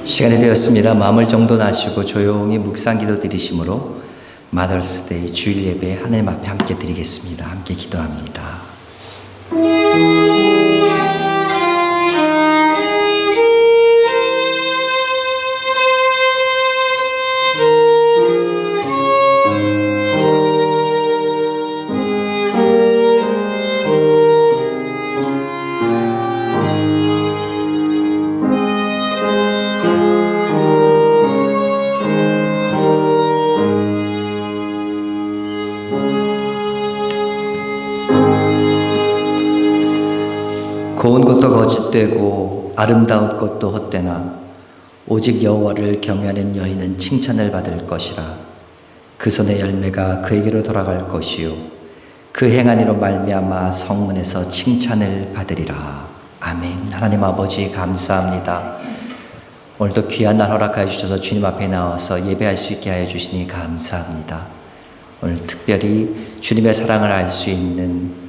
시간이 되었습니다. 마음을 정돈하시고 조용히 묵상기도 드리심으로 마더스데이 주일 예배 하나님 앞에 함께 드리겠습니다. 함께 기도합니다. 고운 것도 거짓되고 아름다운 것도 헛되나 오직 여호와를 경외하는 여인은 칭찬을 받을 것이라. 그 손의 열매가 그에게로 돌아갈 것이요 그 행한 이로 말미암아 성문에서 칭찬을 받으리라. 아멘. 하나님 아버지 감사합니다. 오늘도 귀한 날 허락하여 주셔서 주님 앞에 나와서 예배할 수 있게 하여 주시니 감사합니다. 오늘 특별히 주님의 사랑을 알 수 있는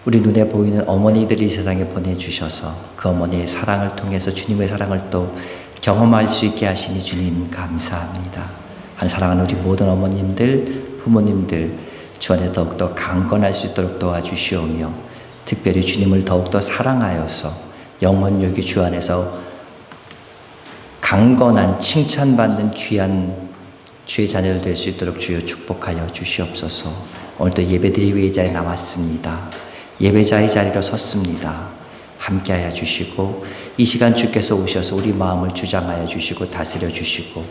우리 눈에 보이는 어머니들이 세상에 보내주셔서 그 어머니의 사랑을 통해서 주님의 사랑을 또 경험할 수 있게 하시니 주님 감사합니다. 한 사랑하는 우리 모든 어머님들, 부모님들 주 안에서 더욱더 강건할 수 있도록 도와주시오며 특별히 주님을 더욱더 사랑하여서 영원유기 주 안에서 강건한 칭찬받는 귀한 주의 자녀들 될 수 있도록 주여 축복하여 주시옵소서. 오늘도 예배드리기 위해 이 자리에 나왔습니다. 예배자의 자리로 섰습니다. 함께하여 주시고 이 시간 주께서 오셔서 우리 마음을 주장하여 주시고 다스려 주시고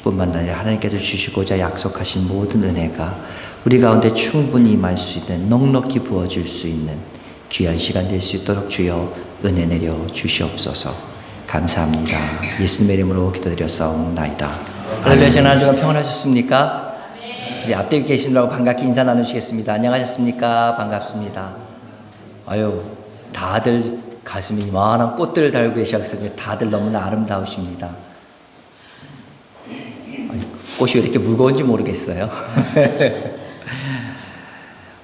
뿐만 아니라 하나님께서 주시고자 약속하신 모든 은혜가 우리 가운데 충분히 임할 수 있는 넉넉히 부어질 수 있는 귀한 시간 될 수 있도록 주여 은혜 내려 주시옵소서. 감사합니다. 예수님의 이름으로 기도드렸사옵나이다. 할렐루야. 지난 한 주간 평안하셨습니까? 우리 앞뒤에 계시느라고 반갑게 인사 나누시겠습니다. 안녕하셨습니까? 반갑습니다. 아유, 다들 가슴이 이만한 꽃들을 달고 계셔서 다들 너무나 아름다우십니다. 꽃이 왜 이렇게 무거운지 모르겠어요.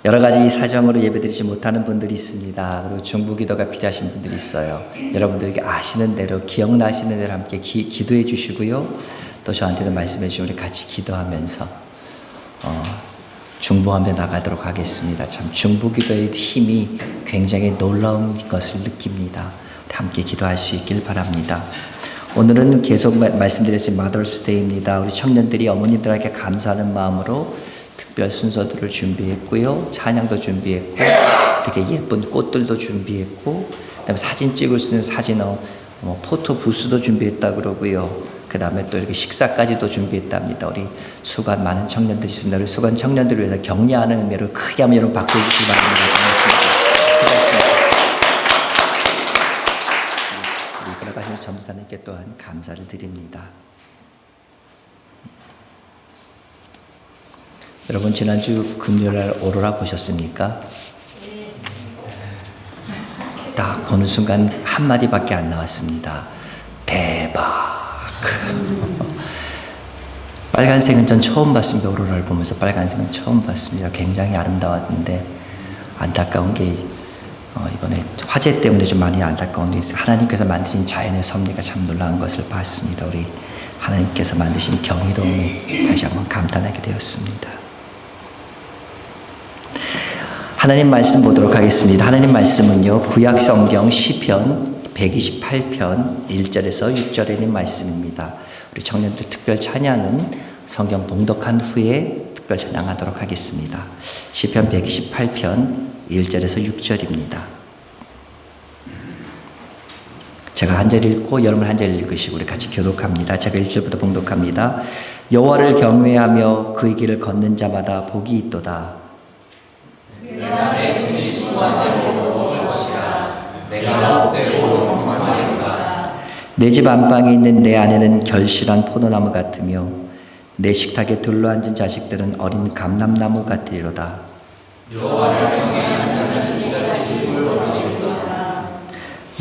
여러 가지 사정으로 예배드리지 못하는 분들이 있습니다. 그리고 중보기도가 필요하신 분들이 있어요. 여러분들에게 아시는 대로 기억나시는 대로 함께 기도해 주시고요. 또 저한테도 말씀해 주시면 우리 같이 기도하면서 중보하며 나가도록 하겠습니다. 참 중보기도의 힘이 굉장히 놀라운 것을 느낍니다. 함께 기도할 수 있길 바랍니다. 오늘은 계속 말씀드렸을 마더스데이입니다. 우리 청년들이 어머니들에게 감사하는 마음으로 특별 순서들을 준비했고요. 찬양도 준비했고 되게 예쁜 꽃들도 준비했고 그다음에 사진 찍을 수 있는 포토 부스도 준비했다 그러고요. 그 다음에 또 이렇게 식사까지도 준비했답니다. 우리 수고한 많은 청년들이 있습니다. 우리 수고한 청년들을 위해서 격려하는 의미로 크게 한번 여러분 박수 주시기 바랍니다. 우리 걸어가시는 전도사님께 또한 감사를 드립니다. 여러분 지난주 금요일날 오로라 보셨습니까? 딱 보는 순간 한마디밖에 안 나왔습니다. 대박. 빨간색은 전 처음 봤습니다. 오로라를 보면서 빨간색은 처음 봤습니다. 굉장히 아름다웠는데 안타까운 게 이번에 화재 때문에 좀 많이 안타까운 게 하나님께서 만드신 자연의 섭리가 참 놀라운 것을 봤습니다. 우리 하나님께서 만드신 경이로움이 다시 한번 감탄하게 되었습니다. 하나님 말씀 보도록 하겠습니다. 하나님 말씀은요, 구약 성경 시편 128편 1절에서 6절에 있는 말씀입니다. 우리 청년들 특별 찬양은 성경 봉독한 후에 특별 찬양하도록 하겠습니다. 시편 128편 1절에서 6절입니다. 제가 한 절 읽고 여러분 한 절 읽으시고 우리 같이 교독합니다. 제가 1절부터 봉독합니다. 여호와를 경외하며 그의 길을 걷는 자마다 복이 있도다. 내가 내 손이 수고한 대로 먹을 것이라. 내가 복되고 평안하리로다. 내 집 안방에 있는 내 아내는 결실한 포도나무 같으며 내 식탁에 둘러앉은 자식들은 어린 감람나무 같으리로다. 여호와를 경외하는 자는 이같이 복을 얻으리로다.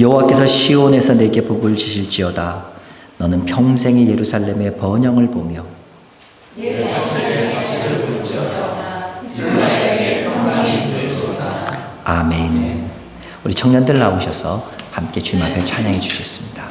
여호와께서 시온에서 내게 복을 주실지어다. 너는 평생의 예루살렘의 번영을 보며 내 자식을 줄지어다. 이스라엘에게 평강이 있을지어다. 아멘. 우리 청년들 나오셔서 함께 주님 앞에 찬양해 주셨습니다.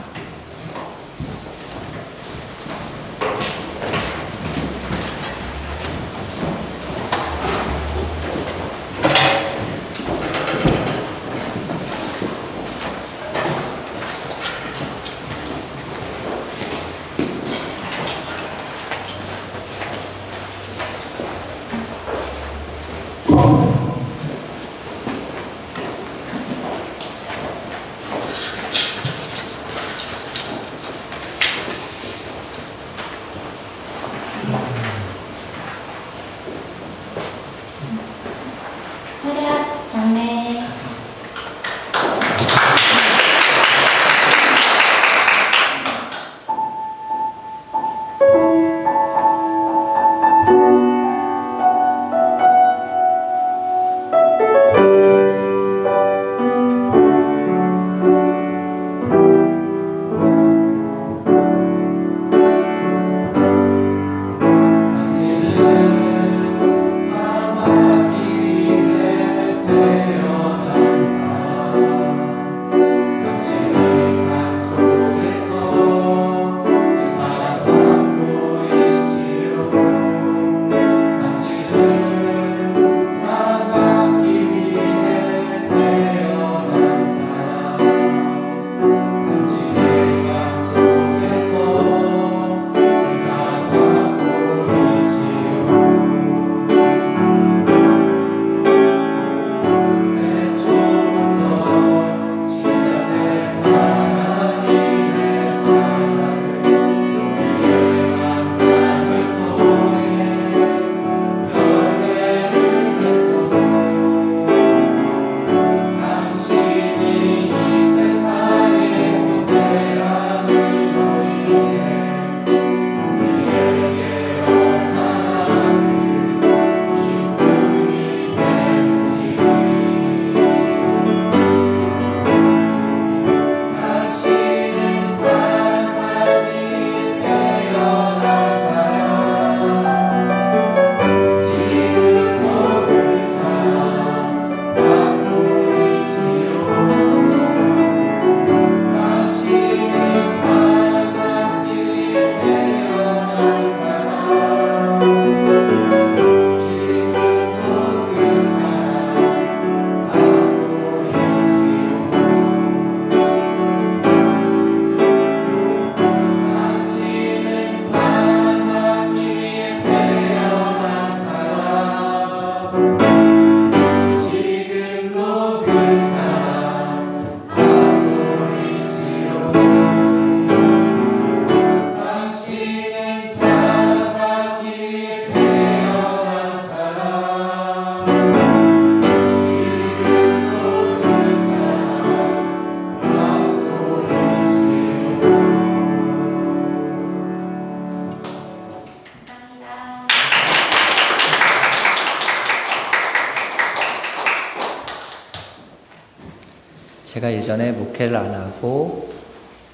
제가 예전에 목회를 안 하고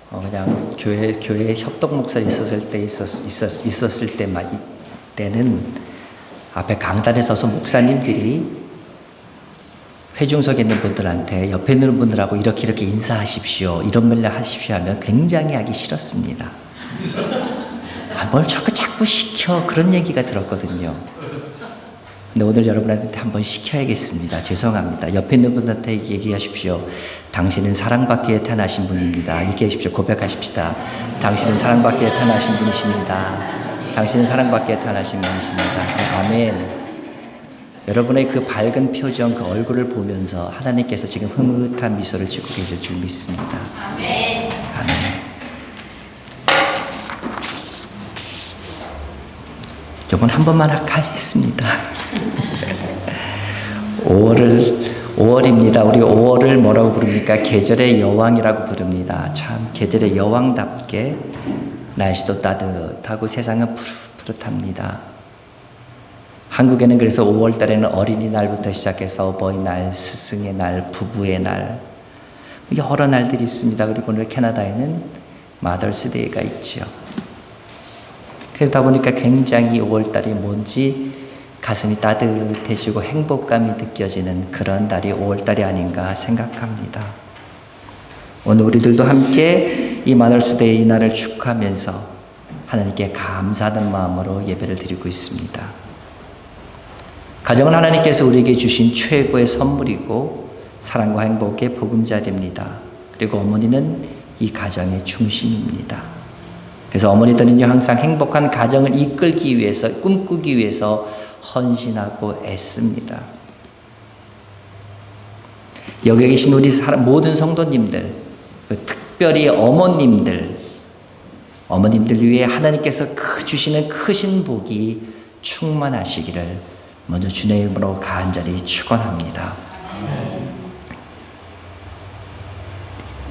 그냥 교회 협동 목사로 있었을 때는 앞에 강단에 서서 목사님들이 회중석에 있는 분들한테 옆에 있는 분들하고 이렇게 인사하십시오, 이런 말을 하십시오 하면 굉장히 하기 싫었습니다. 뭘 자꾸 시켜, 그런 얘기가 들었거든요. 근데 오늘 여러분한테 한번 시켜야겠습니다. 죄송합니다. 옆에 있는 분한테 얘기하십시오. 당신은 사랑받기 위해 태어나신 분입니다. 얘기하십시오. 고백하십시다. 당신은 사랑받기 위해 태어나신 분이십니다. 당신은 사랑받기 위해 태어나신 분이십니다. 네, 아멘. 여러분의 그 밝은 표정, 그 얼굴을 보면서 하나님께서 지금 흐뭇한 미소를 짓고 계실 줄 믿습니다. 아멘. 아멘. 이번 한 번만 하겠습니다. 5월입니다. 우리 5월을 뭐라고 부릅니까? 계절의 여왕이라고 부릅니다. 참 계절의 여왕답게 날씨도 따뜻하고 세상은 푸릇푸릇합니다. 한국에는 그래서 5월 달에는 어린이날부터 시작해서 어버이날, 스승의 날, 부부의 날, 여러 날들이 있습니다. 그리고 오늘 캐나다에는 마더스데이가 있죠. 그러다 보니까 굉장히 5월달이 뭔지 가슴이 따뜻해지고 행복감이 느껴지는 그런 달이 5월달이 아닌가 생각합니다. 오늘 우리들도 함께 이 마더스데이 이날을 축하하면서 하나님께 감사하는 마음으로 예배를 드리고 있습니다. 가정은 하나님께서 우리에게 주신 최고의 선물이고 사랑과 행복의 보금자리입니다. 그리고 어머니는 이 가정의 중심입니다. 그래서 어머니들은요, 항상 행복한 가정을 이끌기 위해서, 꿈꾸기 위해서 헌신하고 애씁니다. 여기 계신 우리 모든 성도님들, 특별히 어머님들 위해 하나님께서 주시는 크신 복이 충만하시기를 먼저 주님의 이름으로 간절히 축원합니다.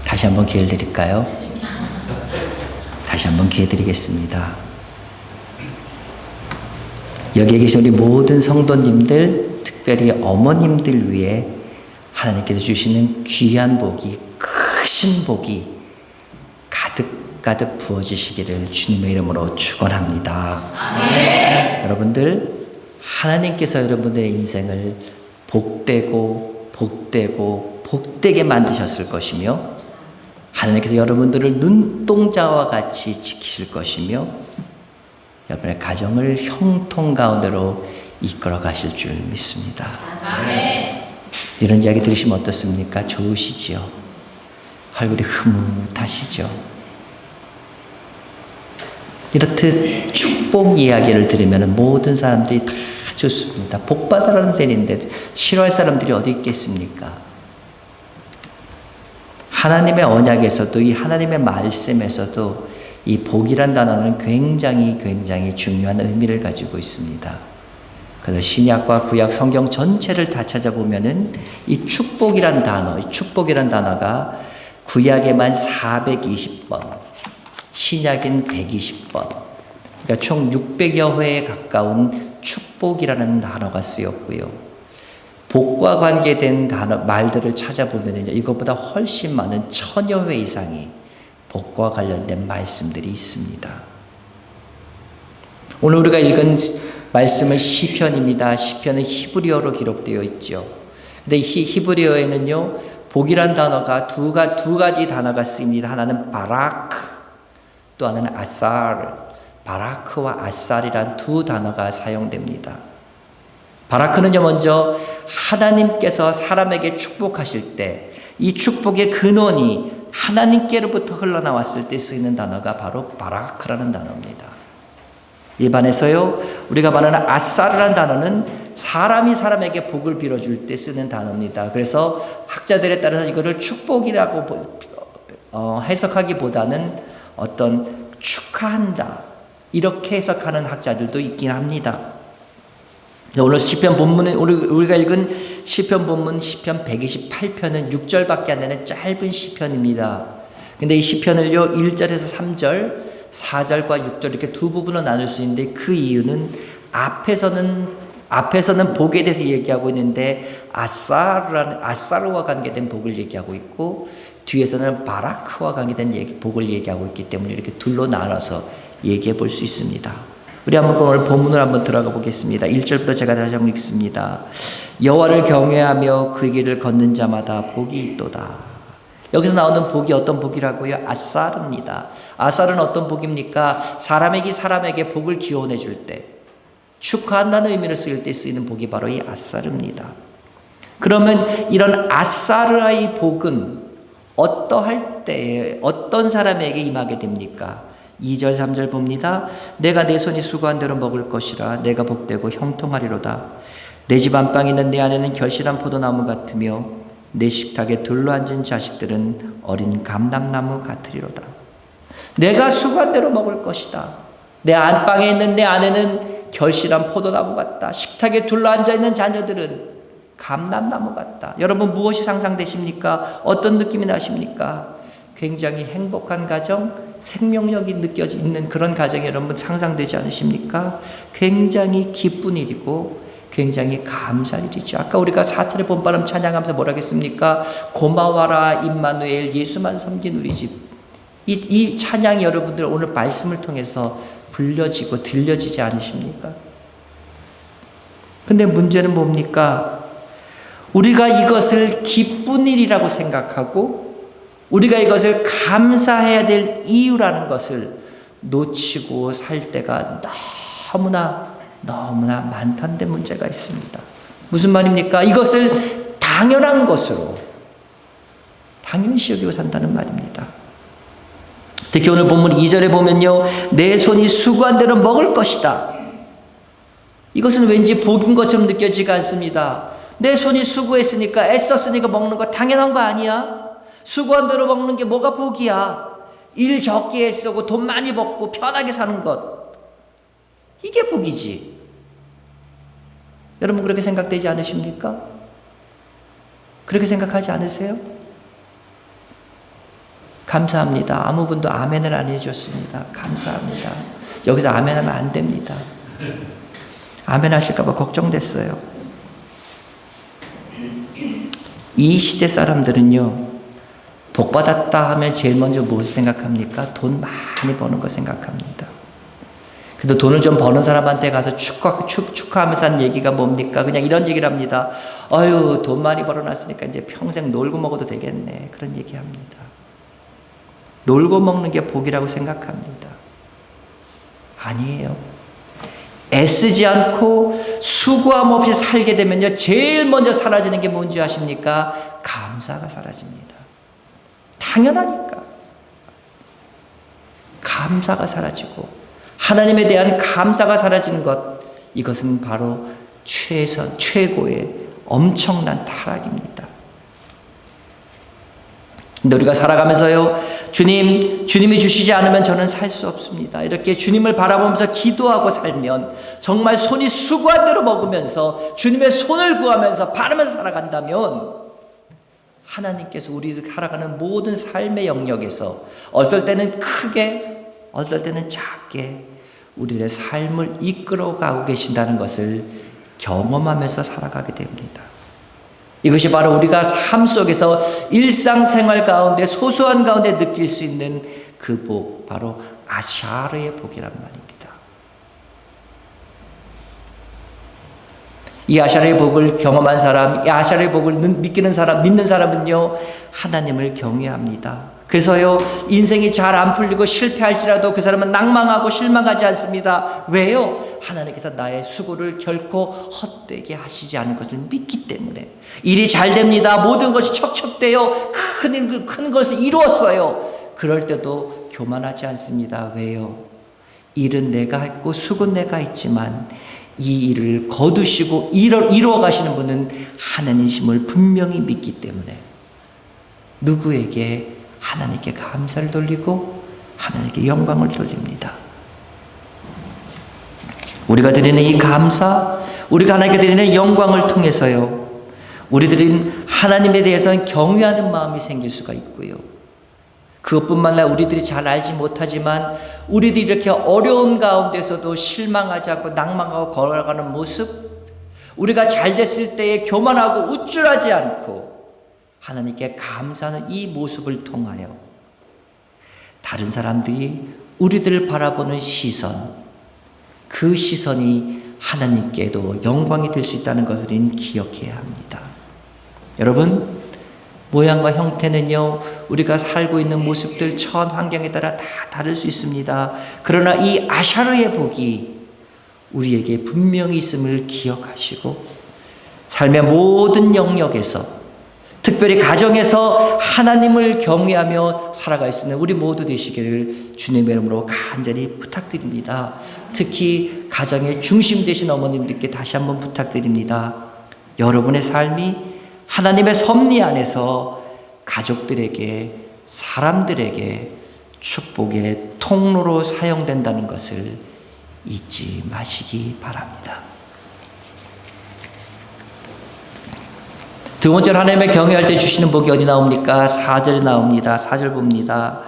다시 한번 기회를 드릴까요? 다시 한번 기회 드리겠습니다. 여기에 계신 우리 모든 성도님들, 특별히 어머님들 위해 하나님께서 주시는 귀한 복이, 크신 복이 가득가득 부어지시기를 주님의 이름으로 축원합니다. 아멘. 여러분들, 하나님께서 여러분들의 인생을 복되게 만드셨을 것이며 하나님께서 여러분들을 눈동자와 같이 지키실 것이며 여러분의 가정을 형통 가운데로 이끌어 가실 줄 믿습니다. 아멘. 이런 이야기 들으시면 어떻습니까? 좋으시지요? 얼굴이 흐뭇하시죠? 이렇듯 축복 이야기를 들으면 모든 사람들이 다 좋습니다. 복 받으라는 셈인데 싫어할 사람들이 어디 있겠습니까? 하나님의 언약에서도, 이 하나님의 말씀에서도 이 복이란 단어는 굉장히 중요한 의미를 가지고 있습니다. 그래서 신약과 구약 성경 전체를 다 찾아보면은 이 축복이란 단어가 구약에만 420번, 신약인 120번, 그러니까 총 600여 회에 가까운 축복이라는 단어가 쓰였고요. 복과 관계된 말들을 찾아보면 이것보다 훨씬 많은 1000여 회 이상이 복과 관련된 말씀들이 있습니다. 오늘 우리가 읽은 말씀은 시편입니다. 시편은 히브리어로 기록되어 있죠. 근데 히브리어에는요, 복이란 단어가 두 가지 단어가 쓰입니다. 하나는 바라크, 또 하나는 아살. 바라크와 아살이란 두 단어가 사용됩니다. 바라크는요, 먼저 하나님께서 사람에게 축복하실 때 이 축복의 근원이 하나님께로부터 흘러나왔을 때 쓰이는 단어가 바로 바라크라는 단어입니다. 일반에서요, 우리가 말하는 아살이라는 단어는 사람이 사람에게 복을 빌어줄 때 쓰는 단어입니다. 그래서 학자들에 따라서 이거를 축복이라고 해석하기보다는 어떤 축하한다, 이렇게 해석하는 학자들도 있긴 합니다. 오늘 시편 본문은 우리가 읽은 시편 본문 시편 128편은 6절밖에 안 되는 짧은 시편입니다. 근데 이 시편을요, 1절에서 3절, 4절과 6절 이렇게 두 부분으로 나눌 수 있는데 그 이유는 앞에서는 앞에서는 복에 대해서 얘기하고 있는데 아사르와 관계된 복을 얘기하고 있고 뒤에서는 바라크와 관계된 복을 얘기하고 있기 때문에 이렇게 둘로 나눠서 얘기해 볼 수 있습니다. 우리 한번 오늘 본문을 한번 들어가 보겠습니다. 1절부터 제가 다시 한번 읽습니다. 여호와를 경외하며 그 길을 걷는 자마다 복이 있도다. 여기서 나오는 복이 어떤 복이라고요? 아사르입니다. 아사르는 어떤 복입니까? 사람에게 복을 기원해 줄 때, 축하한다는 의미로 쓰일 때 쓰이는 복이 바로 이 아사르입니다. 그러면 이런 아사르의 복은 어떠할 때에 어떤 사람에게 임하게 됩니까? 2절 3절 봅니다. 내가 내 손이 수고한 대로 먹을 것이라 내가 복되고 형통하리로다. 내 집 안방에 있는 내 아내는 결실한 포도나무 같으며 내 식탁에 둘러앉은 자식들은 어린 감람나무 같으리로다. 내가 수고한 대로 먹을 것이다. 내 안방에 있는 내 아내는 결실한 포도나무 같다. 식탁에 둘러앉아 있는 자녀들은 감람나무 같다. 여러분 무엇이 상상되십니까? 어떤 느낌이 나십니까? 굉장히 행복한 가정, 생명력이 느껴져 있는 그런 가정이 여러분 상상되지 않으십니까? 굉장히 기쁜 일이고 굉장히 감사할 일이죠. 아까 우리가 사찰의 봄바람 찬양하면서 뭐라 했습니까? 고마워라 임마누엘, 예수만 섬긴 우리 집. 이 찬양이 여러분들 오늘 말씀을 통해서 불려지고 들려지지 않으십니까? 근데 문제는 뭡니까? 우리가 이것을 기쁜 일이라고 생각하고 우리가 이것을 감사해야 될 이유라는 것을 놓치고 살 때가 너무나 많다는 데 문제가 있습니다. 무슨 말입니까? 이것을 당연한 것으로 당연시 여기고 산다는 말입니다. 특히 오늘 본문 2절에 보면요. 내 손이 수고한 대로 먹을 것이다. 이것은 왠지 복인 것처럼 느껴지지가 않습니다. 내 손이 수고했으니까 애썼으니까 먹는 거 당연한 거 아니야? 수고한 대로 먹는 게 뭐가 복이야? 일 적게 애쓰고 돈 많이 벌고 편하게 사는 것. 이게 복이지. 여러분 그렇게 생각되지 않으십니까? 그렇게 생각하지 않으세요? 감사합니다. 아무 분도 아멘을 안 해줬습니다. 감사합니다. 여기서 아멘하면 안 됩니다. 아멘 하실까 봐 걱정됐어요. 이 시대 사람들은요. 복받았다 하면 제일 먼저 무엇을 생각합니까? 돈 많이 버는 거 생각합니다. 근데 돈을 좀 버는 사람한테 가서 축하하면서 하는 얘기가 뭡니까? 그냥 이런 얘기를 합니다. 아유, 돈 많이 벌어놨으니까 이제 평생 놀고 먹어도 되겠네. 그런 얘기 합니다. 놀고 먹는 게 복이라고 생각합니다. 아니에요. 애쓰지 않고 수고함 없이 살게 되면요. 제일 먼저 사라지는 게 뭔지 아십니까? 감사가 사라집니다. 당연하니까. 감사가 사라지고 하나님에 대한 감사가 사라지는 것, 이것은 바로 최고의 엄청난 타락입니다. 근데 우리가 살아가면서요, 주님이 주시지 않으면 저는 살 수 없습니다. 이렇게 주님을 바라보면서 기도하고 살면 정말 손이 수고한 대로 먹으면서 주님의 손을 구하면서 바르면서 살아간다면 하나님께서 우리 살아가는 모든 삶의 영역에서 어떨 때는 크게, 어떨 때는 작게 우리들의 삶을 이끌어가고 계신다는 것을 경험하면서 살아가게 됩니다. 이것이 바로 우리가 삶 속에서 일상생활 가운데 소소한 가운데 느낄 수 있는 그 복, 바로 아샤르의 복이란 말입니다. 이 아샤르의 복을 경험한 사람, 이 아샤르의 복을 믿는 사람은요, 하나님을 경외합니다. 그래서요, 인생이 잘 안 풀리고 실패할지라도 그 사람은 낭망하고 실망하지 않습니다. 왜요? 하나님께서 나의 수고를 결코 헛되게 하시지 않을 것을 믿기 때문에. 일이 잘 됩니다. 모든 것이 척척돼요. 큰 것을 이루었어요. 그럴 때도 교만하지 않습니다. 왜요? 일은 내가 했고 수고는 내가 했지만 이 일을 거두시고 이루어 가시는 분은 하나님이심을 분명히 믿기 때문에 누구에게 하나님께 감사를 돌리고 하나님께 영광을 돌립니다. 우리가 드리는 이 감사, 우리가 하나님께 드리는 영광을 통해서요, 우리들은 하나님에 대해서는 경외하는 마음이 생길 수가 있고요. 그것뿐만 아니라 우리들이 잘 알지 못하지만 우리들이 이렇게 어려운 가운데서도 실망하지 않고 낭망하고 걸어가는 모습, 우리가 잘 됐을 때에 교만하고 우쭐하지 않고 하나님께 감사하는 이 모습을 통하여 다른 사람들이 우리들을 바라보는 시선, 그 시선이 하나님께도 영광이 될 수 있다는 것을 우리는 기억해야 합니다. 여러분, 모양과 형태는요, 우리가 살고 있는 모습들, 처한 환경에 따라 다 다를 수 있습니다. 그러나 이 아샤르의 복이 우리에게 분명히 있음을 기억하시고 삶의 모든 영역에서, 특별히 가정에서 하나님을 경외하며 살아갈 수 있는 우리 모두 되시기를 주님의 이름으로 간절히 부탁드립니다. 특히 가정의 중심 되신 어머님들께 다시 한번 부탁드립니다. 여러분의 삶이 하나님의 섭리 안에서 가족들에게, 사람들에게 축복의 통로로 사용된다는 것을 잊지 마시기 바랍니다. 두 번째로 하나님의 경외할 때 주시는 복이 어디 나옵니까? 4절에 나옵니다. 4절 봅니다.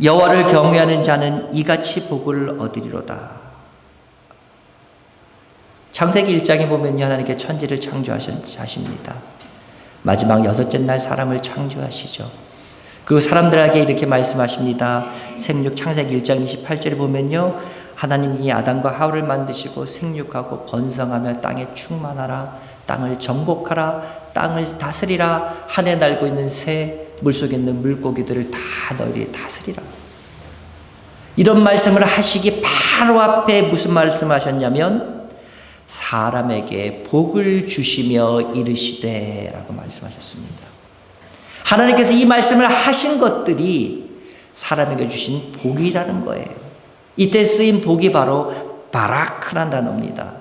여호와를 경외하는 자는 이같이 복을 얻으리로다. 창세기 1장에 보면요, 하나님께 천지를 창조하십니다. 마지막 여섯째 날 사람을 창조하시죠. 그리고 사람들에게 이렇게 말씀하십니다. 생육 창세기 1장 28절에 보면요, 하나님이 아담과 하와를 만드시고 생육하고 번성하며 땅에 충만하라, 땅을 정복하라, 땅을 다스리라, 하늘에 날고 있는 새, 물속에 있는 물고기들을 다 너희들이 다스리라. 이런 말씀을 하시기 바로 앞에 무슨 말씀하셨냐면 사람에게 복을 주시며 이르시되 라고 말씀하셨습니다. 하나님께서 이 말씀을 하신 것들이 사람에게 주신 복이라는 거예요. 이때 쓰인 복이 바로 바라크란 단어입니다.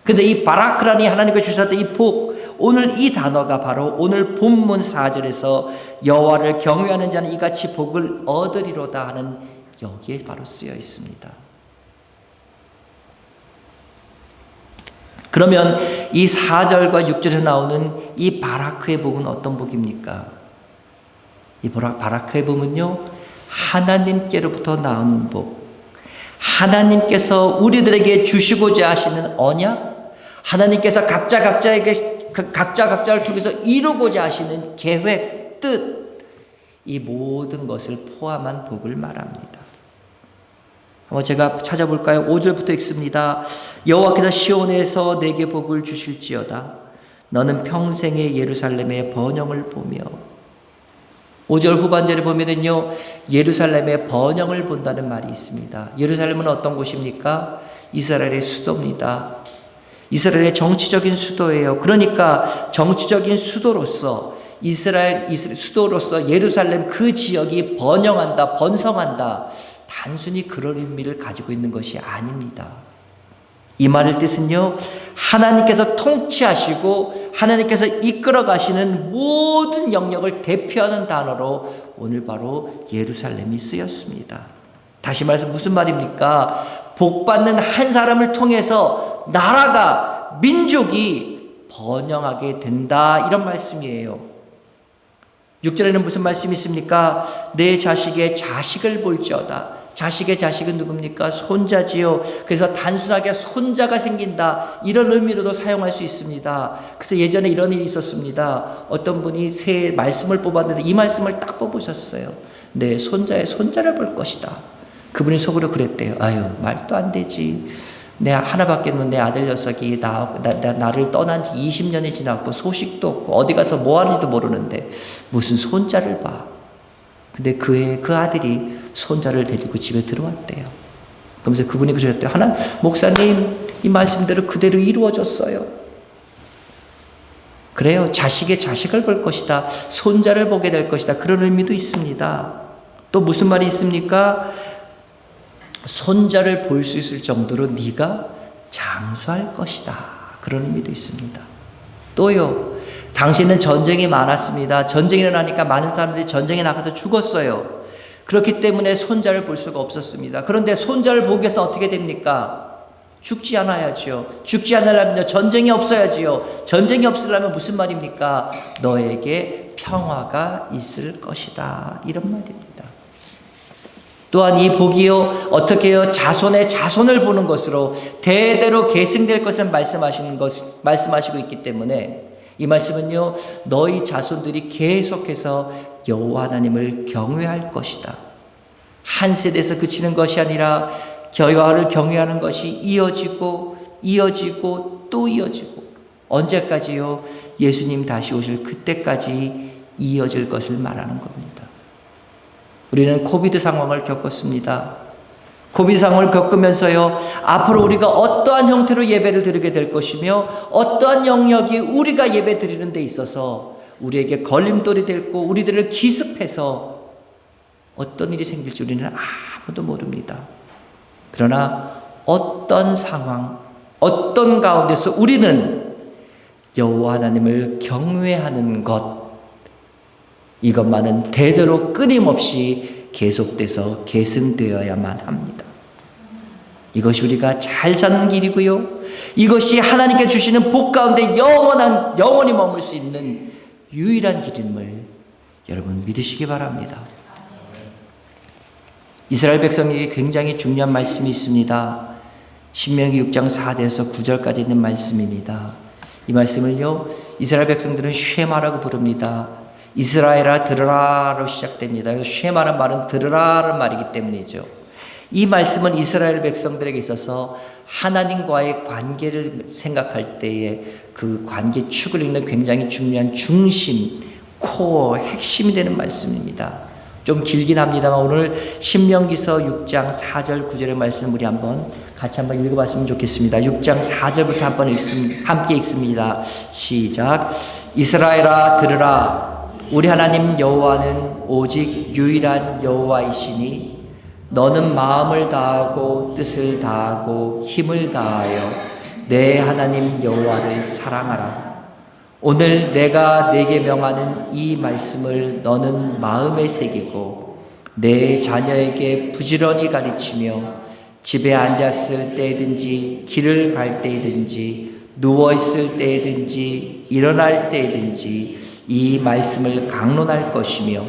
근데 이 바라크라니 하나님께 주셨던 이 복, 오늘 이 단어가 바로 오늘 본문 4절에서 여호와를 경외하는 자는 이같이 복을 얻으리로다 하는 여기에 바로 쓰여 있습니다. 그러면 이 4절과 6절에 나오는 이 바라크의 복은 어떤 복입니까? 이 바라크의 복은요, 하나님께로부터 나오는 복, 하나님께서 우리들에게 주시고자 하시는 언약, 하나님께서 각자 각자를 통해서 이루고자 하시는 계획, 뜻, 이 모든 것을 포함한 복을 말합니다. 한번 제가 찾아볼까요? 5절부터 읽습니다. 여호와께서 시온에서 내게 복을 주실지어다. 너는 평생에 예루살렘의 번영을 보며. 5절 후반절에 보면은요, 예루살렘의 번영을 본다는 말이 있습니다. 예루살렘은 어떤 곳입니까? 이스라엘의 수도입니다. 이스라엘의 정치적인 수도예요. 그러니까 정치적인 수도로서 이스라엘 수도로서 예루살렘 그 지역이 번영한다, 번성한다. 단순히 그런 의미를 가지고 있는 것이 아닙니다. 이 말의 뜻은요, 하나님께서 통치하시고 하나님께서 이끌어 가시는 모든 영역을 대표하는 단어로 오늘 바로 예루살렘이 쓰였습니다. 다시 말해서 무슨 말입니까? 복받는 한 사람을 통해서 나라가, 민족이 번영하게 된다, 이런 말씀이에요. 6절에는 무슨 말씀이 있습니까? 내 자식의 자식을 볼지어다. 자식의 자식은 누굽니까? 손자지요. 그래서 단순하게 손자가 생긴다, 이런 의미로도 사용할 수 있습니다. 그래서 예전에 이런 일이 있었습니다. 어떤 분이 새 말씀을 뽑았는데 이 말씀을 딱 뽑으셨어요. 내 손자의 손자를 볼 것이다. 그분이 속으로 그랬대요. 아유, 말도 안 되지. 내 하나밖에 없는 내 아들 녀석이 나를 떠난 지 20년이 지났고 소식도 없고 어디 가서 뭐 하는지도 모르는데 무슨 손자를 봐. 근데 그 아들이 손자를 데리고 집에 들어왔대요. 그러면서 그분이 그러셨대요. 목사님, 이 말씀대로 그대로 이루어졌어요. 그래요. 자식의 자식을 볼 것이다. 손자를 보게 될 것이다. 그런 의미도 있습니다. 또 무슨 말이 있습니까? 손자를 볼 수 있을 정도로 네가 장수할 것이다. 그런 의미도 있습니다. 또요, 당시에는 전쟁이 많았습니다. 전쟁이 일어나니까 많은 사람들이 전쟁에 나가서 죽었어요. 그렇기 때문에 손자를 볼 수가 없었습니다. 그런데 손자를 보기 위해서 어떻게 됩니까? 죽지 않아야지요. 죽지 않으려면 전쟁이 없어야지요. 전쟁이 없으려면 무슨 말입니까? 너에게 평화가 있을 것이다, 이런 말입니다. 또한 이 복이요 어떻게 해요? 자손의 자손을 보는 것으로 대대로 계승될 것을 말씀하시고 있기 때문에 이 말씀은요 너희 자손들이 계속해서 여호와 하나님을 경외할 것이다. 한 세대에서 그치는 것이 아니라 여호와를 경외하는 것이 이어지고 또 이어지고 언제까지요? 예수님 다시 오실 그때까지 이어질 것을 말하는 겁니다. 우리는 코비드 상황을 겪었습니다. 코비드 상황을 겪으면서요 앞으로 우리가 어떠한 형태로 예배를 드리게 될 것이며 어떠한 영역이 우리가 예배 드리는 데 있어서 우리에게 걸림돌이 되고 우리들을 기습해서 어떤 일이 생길지 우리는 아무도 모릅니다. 그러나 어떤 상황, 어떤 가운데서 우리는 여호와 하나님을 경외하는 것, 이것만은 대대로 끊임없이 계속돼서 계승되어야만 합니다. 이것이 우리가 잘 사는 길이고요. 이것이 하나님께 주시는 복 가운데 영원히 머물 수 있는 유일한 길임을 여러분 믿으시기 바랍니다. 이스라엘 백성에게 굉장히 중요한 말씀이 있습니다. 신명기 6장 4절에서 9절까지 있는 말씀입니다. 이 말씀을요 이스라엘 백성들은 쉐마라고 부릅니다. 이스라엘아 들으라로 시작됩니다. 그래서 쉐마란 말은 들으라는 말이기 때문이죠. 이 말씀은 이스라엘 백성들에게 있어서 하나님과의 관계를 생각할 때에 그 관계 축을 읽는 굉장히 중요한 중심, 코어, 핵심이 되는 말씀입니다. 좀 길긴 합니다만 오늘 신명기서 6장 4절 9절의 말씀 우리 같이 한번 읽어봤으면 좋겠습니다. 6장 4절부터 함께 읽습니다. 시작. 이스라엘아 들으라. 우리 하나님 여호와는 오직 유일한 여호와이시니 너는 마음을 다하고 뜻을 다하고 힘을 다하여 내 하나님 여호와를 사랑하라. 오늘 내가 네게 명하는 이 말씀을 너는 마음에 새기고 내 자녀에게 부지런히 가르치며 집에 앉았을 때든지 길을 갈 때든지 누워있을 때든지 일어날 때든지 이 말씀을 강론할 것이며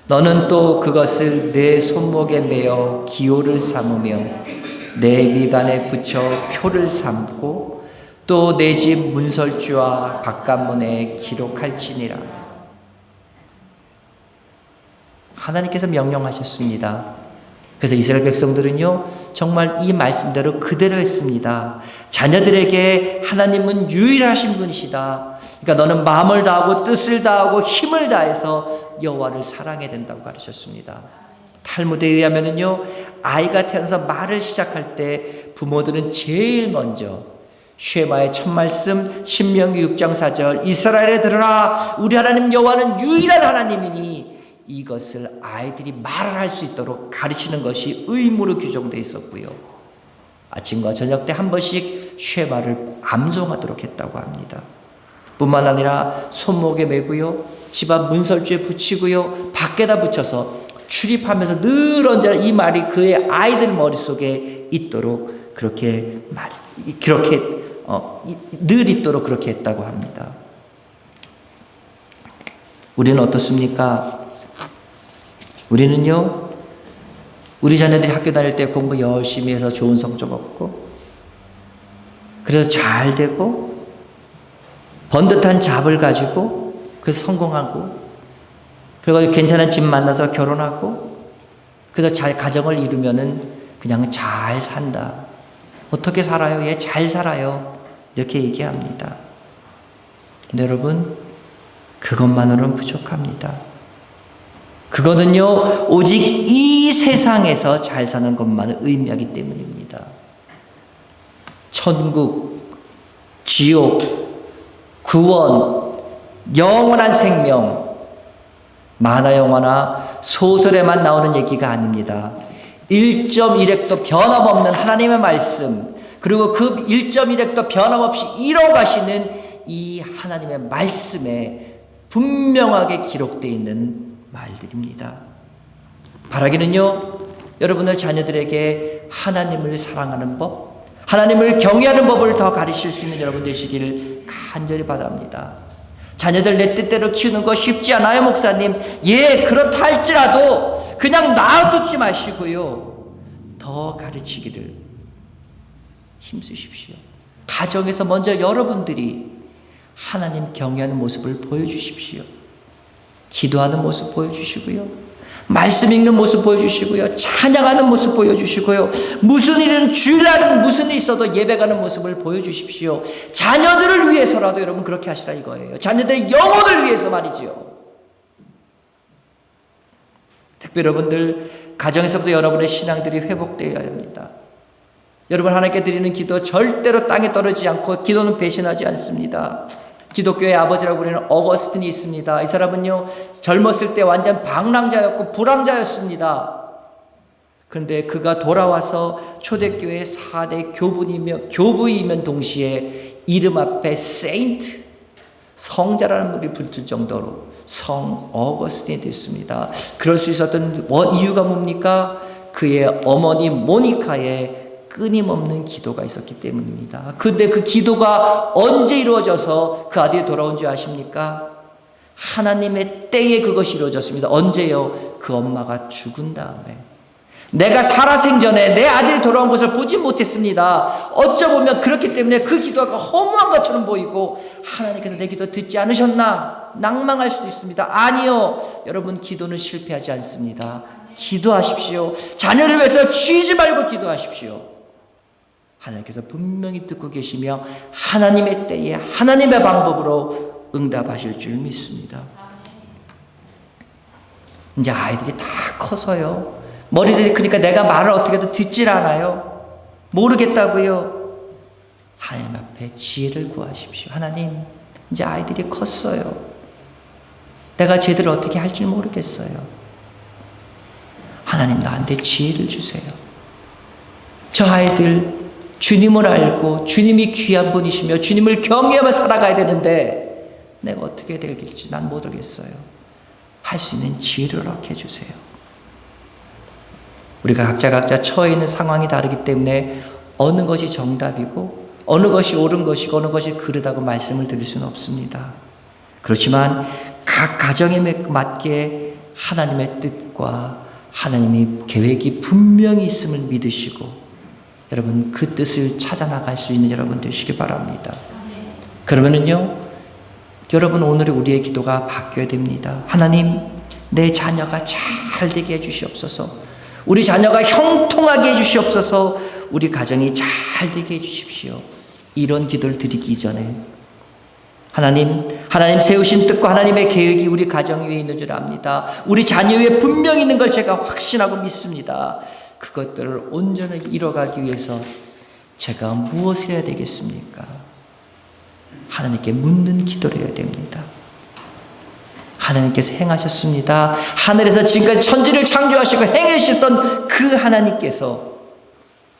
너는 또 그것을 내 손목에 매어 기호를 삼으며 내 미간에 붙여 표를 삼고 또 내 집 문설주와 바깥문에 기록할지니라. 하나님께서 명령하셨습니다. 그래서 이스라엘 백성들은요 정말 이 말씀대로 그대로 했습니다. 자녀들에게 하나님은 유일하신 분이시다. 그러니까 너는 마음을 다하고 뜻을 다하고 힘을 다해서 여호와를 사랑해야 된다고 가르쳤습니다. 탈무드에 의하면은요 아이가 태어나서 말을 시작할 때 부모들은 제일 먼저 쉐마의 첫 말씀 신명기 6장 4절 이스라엘에 들으라 우리 하나님 여호와는 유일한 하나님이니 이것을 아이들이 말을 할 수 있도록 가르치는 것이 의무로 규정되어 있었고요. 아침과 저녁 때 한 번씩 쉐마를 암송하도록 했다고 합니다. 뿐만 아니라 손목에 매고요. 집안 문설주에 붙이고요. 밖에다 붙여서 출입하면서 늘 언제나 이 말이 그의 아이들 머릿속에 있도록 늘 있도록 그렇게 했다고 합니다. 우리는 어떻습니까? 우리는요, 우리 자녀들이 학교 다닐 때 공부 열심히 해서 좋은 성적 얻고, 그래서 잘 되고, 번듯한 잡을 가지고, 그래서 성공하고, 그리고 괜찮은 집 만나서 결혼하고, 그래서 잘 가정을 이루면은 그냥 잘 산다. 어떻게 살아요? 얘 잘 살아요. 이렇게 얘기합니다. 근데 여러분, 그것만으로는 부족합니다. 그거는요, 오직 이 세상에서 잘 사는 것만을 의미하기 때문입니다. 천국, 지옥, 구원, 영원한 생명, 만화 영화나 소설에만 나오는 얘기가 아닙니다. 1.1핵도 변함없는 하나님의 말씀, 그리고 그 1.1핵도 변함없이 이뤄가시는 이 하나님의 말씀에 분명하게 기록되어 있는 말들입니다. 바라기는요, 여러분들 자녀들에게 하나님을 사랑하는 법, 하나님을 경외하는 법을 더 가르칠 수 있는 여러분 되시기를 간절히 바랍니다. 자녀들 내 뜻대로 키우는 거 쉽지 않아요, 목사님. 예, 그렇다 할지라도 그냥 놔두지 마시고요. 더 가르치기를 힘쓰십시오. 가정에서 먼저 여러분들이 하나님 경외하는 모습을 보여주십시오. 기도하는 모습 보여주시고요. 말씀 읽는 모습 보여주시고요. 찬양하는 모습 보여주시고요. 무슨 일은 주일날은 무슨 일 있어도 예배가는 모습을 보여주십시오. 자녀들을 위해서라도 여러분 그렇게 하시라 이거예요. 자녀들의 영혼을 위해서 말이지요. 특별히 여러분들 가정에서부터 여러분의 신앙들이 회복되어야 합니다. 여러분 하나님께 드리는 기도 절대로 땅에 떨어지지 않고 기도는 배신하지 않습니다. 기독교의 아버지라고 부르는 어거스틴이 있습니다. 이 사람은요 젊었을 때 완전 방랑자였고 불황자였습니다. 그런데 그가 돌아와서 초대교회 4대 교부이면 동시에 이름 앞에 세인트 성자라는 물이 붙을 정도로 성 어거스틴이 됐습니다. 그럴 수 있었던 이유가 뭡니까? 그의 어머니 모니카의 끊임없는 기도가 있었기 때문입니다. 근데 그 기도가 언제 이루어져서 그 아들이 돌아온 줄 아십니까? 하나님의 때에 그것이 이루어졌습니다. 언제요? 그 엄마가 죽은 다음에. 내가 살아생전에 내 아들이 돌아온 것을 보지 못했습니다. 어쩌보면 그렇기 때문에 그 기도가 허무한 것처럼 보이고 하나님께서 내 기도 듣지 않으셨나? 낭망할 수도 있습니다. 아니요. 여러분 기도는 실패하지 않습니다. 기도하십시오. 자녀를 위해서 쉬지 말고 기도하십시오. 하나님께서 분명히 듣고 계시며 하나님의 때에 하나님의 방법으로 응답하실 줄 믿습니다. 이제 아이들이 다 커서요. 머리들이 크니까 내가 말을 어떻게 해도 듣질 않아요. 모르겠다고요. 하나님 앞에 지혜를 구하십시오. 하나님, 이제 아이들이 컸어요. 내가 제대로 어떻게 할 줄 모르겠어요. 하나님 나한테 지혜를 주세요. 저 아이들 주님을 알고 주님이 귀한 분이시며 주님을 경외하며 살아가야 되는데 내가 어떻게 될지 난 모르겠어요. 할 수 있는 지혜를 허락해 주세요. 우리가 각자 처해 있는 상황이 다르기 때문에 어느 것이 정답이고 어느 것이 옳은 것이고 어느 것이 그르다고 말씀을 드릴 수는 없습니다. 그렇지만 각 가정에 맞게 하나님의 뜻과 하나님의 계획이 분명히 있음을 믿으시고 여러분 그 뜻을 찾아 나갈 수 있는 여러분 되시기 바랍니다. 그러면은요 여러분 오늘의 우리의 기도가 바뀌어야 됩니다. 하나님 내 자녀가 잘 되게 해주시옵소서. 우리 자녀가 형통하게 해주시옵소서. 우리 가정이 잘 되게 해주십시오. 이런 기도를 드리기 전에 하나님 세우신 뜻과 하나님의 계획이 우리 가정 위에 있는 줄 압니다. 우리 자녀 위에 분명히 있는 걸 제가 확신하고 믿습니다. 그것들을 온전히 이뤄가기 위해서 제가 무엇을 해야 되겠습니까? 하나님께 묻는 기도를 해야 됩니다. 하나님께서 행하셨습니다. 하늘에서 지금까지 천지를 창조하시고 행하셨던 그 하나님께서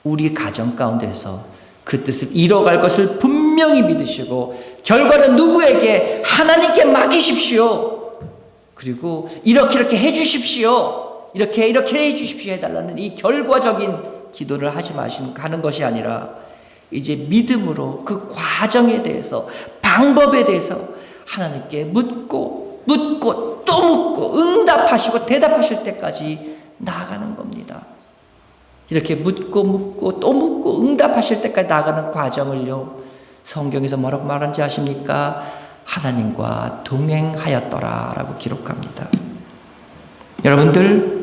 우리 가정 가운데서 그 뜻을 이뤄갈 것을 분명히 믿으시고 결과는 누구에게? 하나님께 맡기십시오. 그리고 이렇게 해주십시오. 이렇게 해주십시오 해달라는 이 결과적인 기도를 하는 것이 아니라 이제 믿음으로 그 과정에 대해서 방법에 대해서 하나님께 묻고 또 묻고 응답하시고 대답하실 때까지 나아가는 겁니다. 이렇게 묻고 또 묻고 응답하실 때까지 나아가는 과정을요 성경에서 뭐라고 말하는지 아십니까? 하나님과 동행하였더라 라고 기록합니다. 여러분들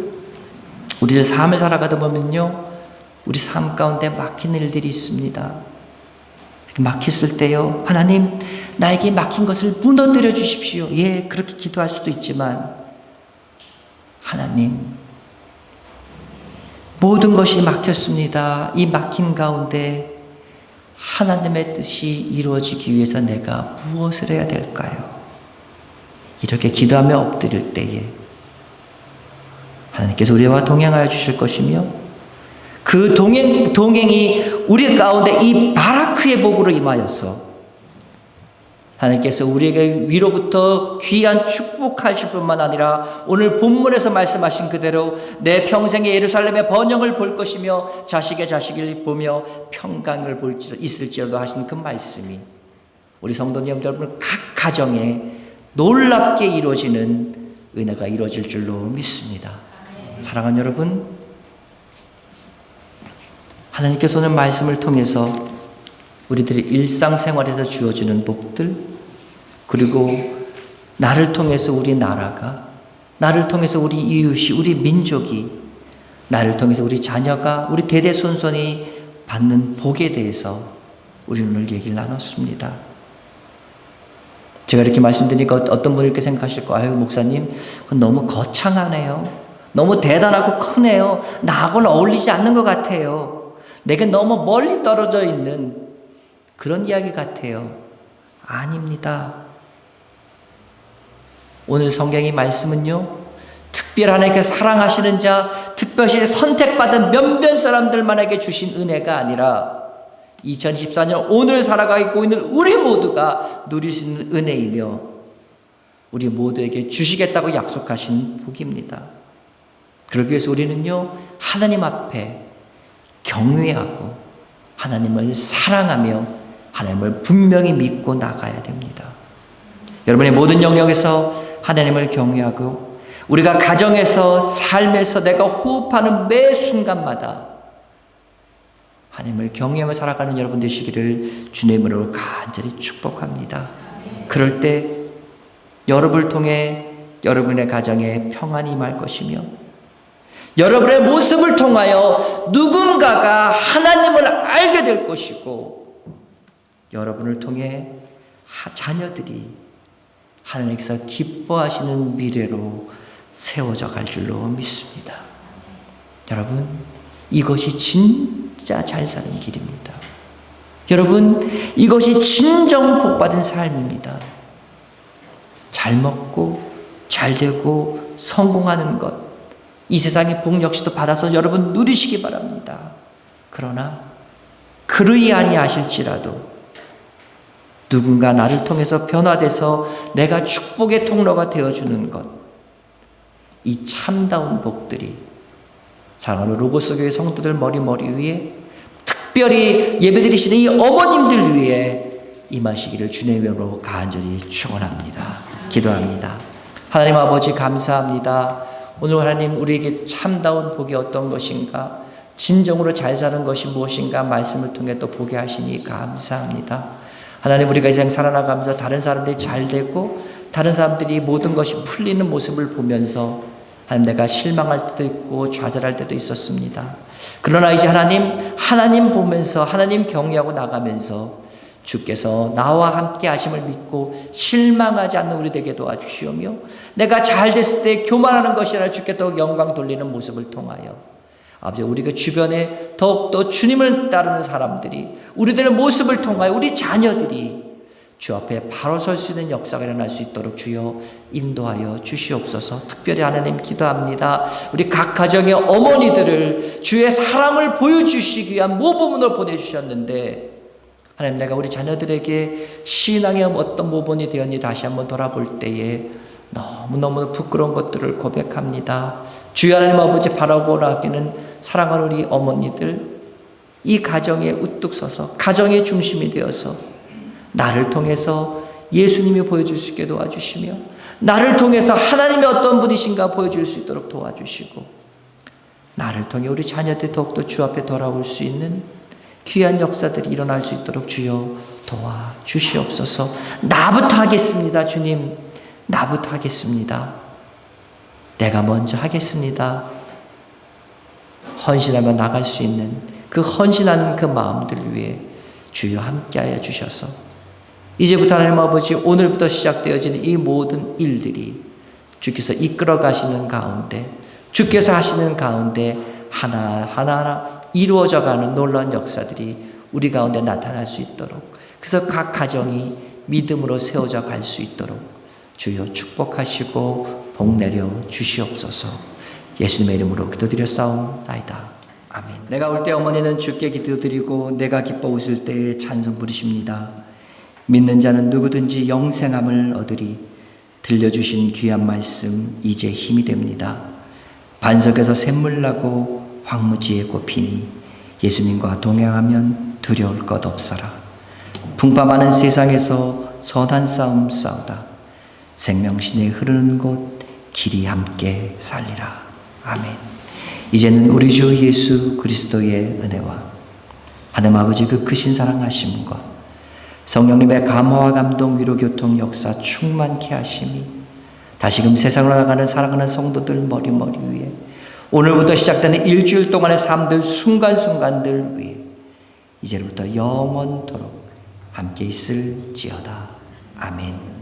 우리들 삶을 살아가다 보면요 우리 삶 가운데 막힌 일들이 있습니다. 막혔을 때요 하나님 나에게 막힌 것을 무너뜨려 주십시오. 예 그렇게 기도할 수도 있지만 하나님 모든 것이 막혔습니다. 이 막힌 가운데 하나님의 뜻이 이루어지기 위해서 내가 무엇을 해야 될까요? 이렇게 기도하며 엎드릴 때에 하나님께서 우리와 동행하여 주실 것이며 그 동행이 우리 가운데 이 바라크의 복으로 임하였어 하나님께서 우리에게 위로부터 귀한 축복하실 뿐만 아니라 오늘 본문에서 말씀하신 그대로 내 평생에 예루살렘의 번영을 볼 것이며 자식의 자식을 보며 평강을 있을지라도 하신 그 말씀이 우리 성도님 여러분 각 가정에 놀랍게 이루어지는 은혜가 이루어질 줄로 믿습니다. 사랑하는 여러분, 하나님께서 오늘 말씀을 통해서 우리들의 일상생활에서 주어지는 복들, 그리고 나를 통해서 우리 나라가, 나를 통해서 우리 이웃이, 우리 민족이, 나를 통해서 우리 자녀가, 우리 대대손손이 받는 복에 대해서 우리는 오늘 얘기를 나눴습니다. 제가 이렇게 말씀드리니까 어떤 분이 이렇게 생각하실 거예요. 아유, 목사님, 그건 너무 거창하네요. 너무 대단하고 크네요. 나하고는 어울리지 않는 것 같아요. 내게 너무 멀리 떨어져 있는 그런 이야기 같아요. 아닙니다. 오늘 성경의 말씀은요, 특별히 하나님께 사랑하시는 자, 특별히 선택받은 몇몇 사람들만에게 주신 은혜가 아니라 2014년 오늘 살아가고 있는 우리 모두가 누릴 수 있는 은혜이며 우리 모두에게 주시겠다고 약속하신 복입니다. 그러기 위해서 우리는요, 하나님 앞에 경외하고 하나님을 사랑하며 하나님을 분명히 믿고 나가야 됩니다. 여러분의 모든 영역에서 하나님을 경외하고 우리가 가정에서 삶에서 내가 호흡하는 매 순간마다 하나님을 경외하며 살아가는 여러분 되시기를 주님의 이름으로 간절히 축복합니다. 그럴 때 여러분을 통해 여러분의 가정에 평안이 임할 것이며 여러분의 모습을 통하여 누군가가 하나님을 알게 될 것이고 여러분을 통해 자녀들이 하나님께서 기뻐하시는 미래로 세워져 갈 줄로 믿습니다. 여러분, 이것이 진짜 잘 사는 길입니다. 여러분, 이것이 진정 복받은 삶입니다. 잘 먹고 잘 되고 성공하는 것, 이 세상의 복 역시도 받아서 여러분 누리시기 바랍니다. 그러나 그러이 아니하실지라도 누군가 나를 통해서 변화돼서 내가 축복의 통로가 되어주는 것, 이 참다운 복들이 사랑하는 로고스 교회 성도들 머리 위에, 특별히 예배드리시는 이 어머님들 위에 임하시기를 주님의 이름으로 간절히 축원합니다. 기도합니다. 하나님 아버지 감사합니다. 오늘 하나님 우리에게 참다운 복이 어떤 것인가, 진정으로 잘 사는 것이 무엇인가 말씀을 통해 또 보게 하시니 감사합니다. 하나님, 우리가 이 세상 살아나가면서 다른 사람들이 잘 되고 다른 사람들이 모든 것이 풀리는 모습을 보면서 하나님, 내가 실망할 때도 있고 좌절할 때도 있었습니다. 그러나 이제 하나님 보면서 하나님 경외하고 나가면서 주께서 나와 함께 하심을 믿고 실망하지 않는 우리 되게 도와주시오며 내가 잘 됐을 때 교만하는 것이 아니라 주께 더 영광 돌리는 모습을 통하여 아버지, 우리가 주변에 더욱더 주님을 따르는 사람들이, 우리들의 모습을 통하여 우리 자녀들이 주 앞에 바로 설 수 있는 역사가 일어날 수 있도록 주여 인도하여 주시옵소서. 특별히 하나님 기도합니다. 우리 각 가정의 어머니들을 주의 사랑을 보여주시기 위한 모범으로 보내주셨는데 하나님, 내가 우리 자녀들에게 신앙의 어떤 모범이 되었니 다시 한번 돌아볼 때에 너무너무 부끄러운 것들을 고백합니다. 주여 하나님 아버지, 바라고 나기는 사랑하는 우리 어머니들, 이 가정에 우뚝 서서 가정의 중심이 되어서 나를 통해서 예수님이 보여줄 수 있게 도와주시며 나를 통해서 하나님의 어떤 분이신가 보여줄 수 있도록 도와주시고 나를 통해 우리 자녀들이 더욱더 주 앞에 돌아올 수 있는 귀한 역사들이 일어날 수 있도록 주여 도와주시옵소서. 나부터 하겠습니다. 주님, 나부터 하겠습니다. 내가 먼저 하겠습니다. 헌신하며 나갈 수 있는 그 헌신하는 그 마음들 위해 주여 함께하여 주셔서 이제부터 하나님 아버지, 오늘부터 시작되어지는 이 모든 일들이 주께서 이끌어 가시는 가운데, 주께서 하시는 가운데 하나하나 이루어져가는 놀라운 역사들이 우리 가운데 나타날 수 있도록, 그래서 각 가정이 믿음으로 세워져 갈 수 있도록 주여 축복하시고 복 내려 주시옵소서. 예수님의 이름으로 기도드렸사옵나이다. 아멘. 내가 올 때 어머니는 주께 기도드리고 내가 기뻐 웃을 때에 찬송 부르십니다. 믿는 자는 누구든지 영생함을 얻으리. 들려주신 귀한 말씀 이제 힘이 됩니다. 반석에서 샘물 나고 황무지에 꽃피니 예수님과 동행하면 두려울 것 없어라. 풍파많은 세상에서 선한 싸움 싸우다 생명신이 흐르는 곳 길이 함께 살리라. 아멘. 이제는 우리 주 예수 그리스도의 은혜와 하나님 아버지 그 크신 사랑하심과 성령님의 감화와 감동, 위로, 교통, 역사 충만케 하심이 다시금 세상으로 나가는 사랑하는 성도들 머리머리 위에 오늘부터 시작되는 일주일 동안의 삶들 순간순간들 위에 이제부터 영원토록 함께 있을지어다. 아멘.